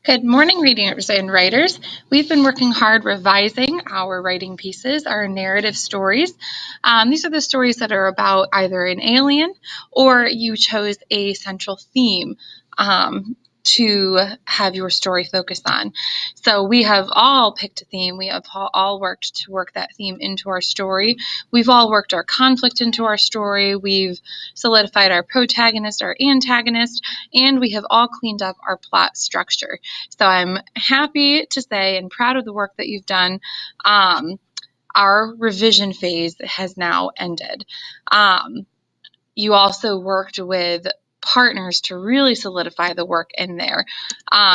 Good morning, readers and writers. We've been working hard revising our writing pieces, our narrative stories. These are the stories that are about either an alien or you chose a central theme to have your story focus on. So we have all picked a theme. We have all worked to work that theme into our story. We've all worked our conflict into our story. We've solidified our protagonist, our antagonist, and we have all cleaned up our plot structure. So I'm happy to say and proud of the work that you've done. Our revision phase has now ended. You also worked with partners to really solidify the work in there.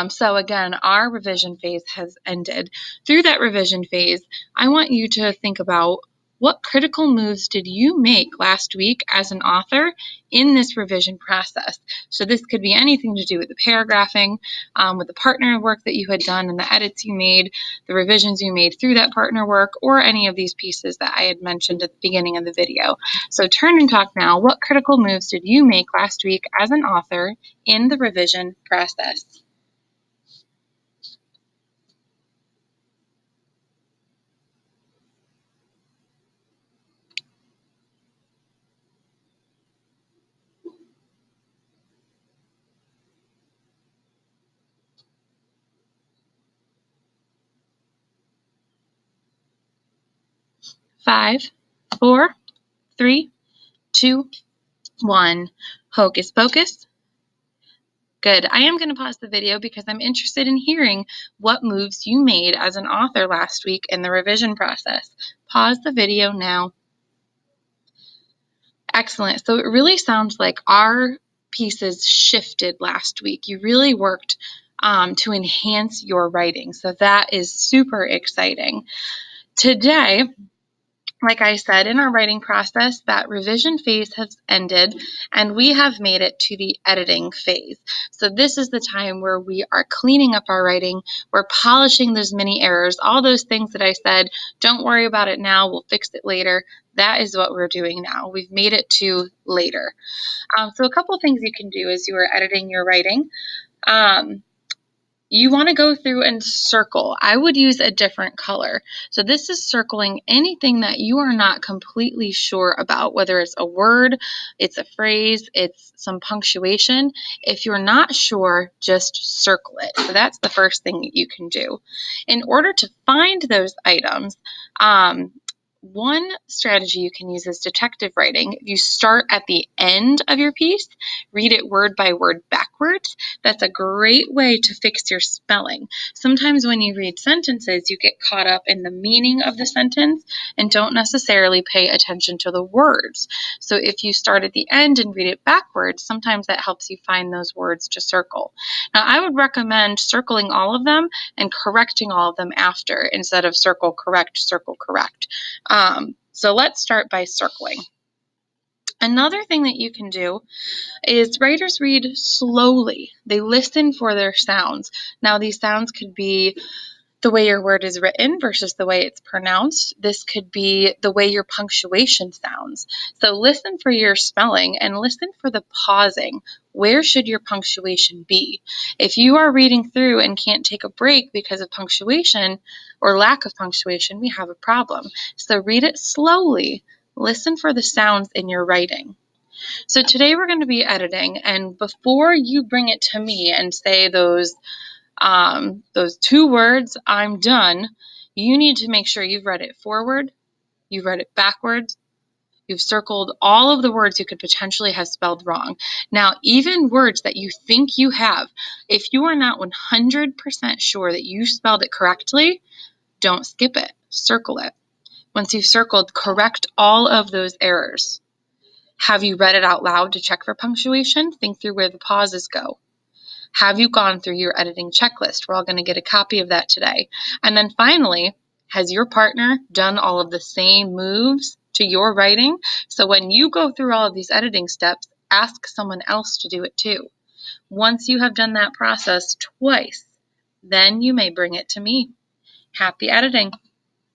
So again, our revision phase has ended. Through that revision phase, I want you to think about what critical moves did you make last week as an author in this revision process? So this could be anything to do with the paragraphing, with the partner work that you had done and the edits you made, the revisions you made through that partner work, or any of these pieces that I had mentioned at the beginning of the video. So turn and talk now. What critical moves did you make last week as an author in the revision process? Five, four, three, two, one. Hocus pocus. Good. I am going to pause the video because I'm interested in hearing what moves you made as an author last week in the revision process. Pause the video now. Excellent. So it really sounds like our pieces shifted last week. You really worked to enhance your writing. So that is super exciting. Today, like I said, in our writing process, that revision phase has ended and we have made it to the editing phase. So this is the time where we are cleaning up our writing, we're polishing those mini errors, all those things that I said, don't worry about it now, we'll fix it later. That is what we're doing now. We've made it to later. So a couple of things you can do as you are editing your writing. You want to go through and circle. I would use a different color. So this is circling anything that you are not completely sure about, whether it's a word, it's a phrase, it's some punctuation. If you're not sure, just circle it. So that's the first thing that you can do. In order to find those items, one strategy you can use is detective writing. If you start at the end of your piece, read it word by word backwards. That's a great way to fix your spelling. Sometimes when you read sentences, you get caught up in the meaning of the sentence and don't necessarily pay attention to the words. So if you start at the end and read it backwards, sometimes that helps you find those words to circle. Now, I would recommend circling all of them and correcting all of them after instead of circle, correct, circle, correct. So let's start by circling. Another thing that you can do is writers read slowly. They listen for their sounds. Now, these sounds could be the way your word is written versus the way it's pronounced. This could be the way your punctuation sounds. So listen for your spelling and listen for the pausing. Where should your punctuation be? If you are reading through and can't take a break because of punctuation or lack of punctuation, we have a problem. So read it slowly. Listen for the sounds in your writing. So today we're going to be editing, and before you bring it to me and say those 2 words, I'm done, you need to make sure you've read it forward, you've read it backwards, you've circled all of the words you could potentially have spelled wrong. Now, even words that you think you have, if you are not 100% sure that you spelled it correctly, don't skip it, circle it. Once you've circled, correct all of those errors. Have you read it out loud to check for punctuation? Think through where the pauses go. Have you gone through your editing checklist? We're all going to get a copy of that today. And then finally, has your partner done all of the same moves to your writing? So when you go through all of these editing steps, ask someone else to do it too. Once you have done that process twice, then you may bring it to me. Happy editing.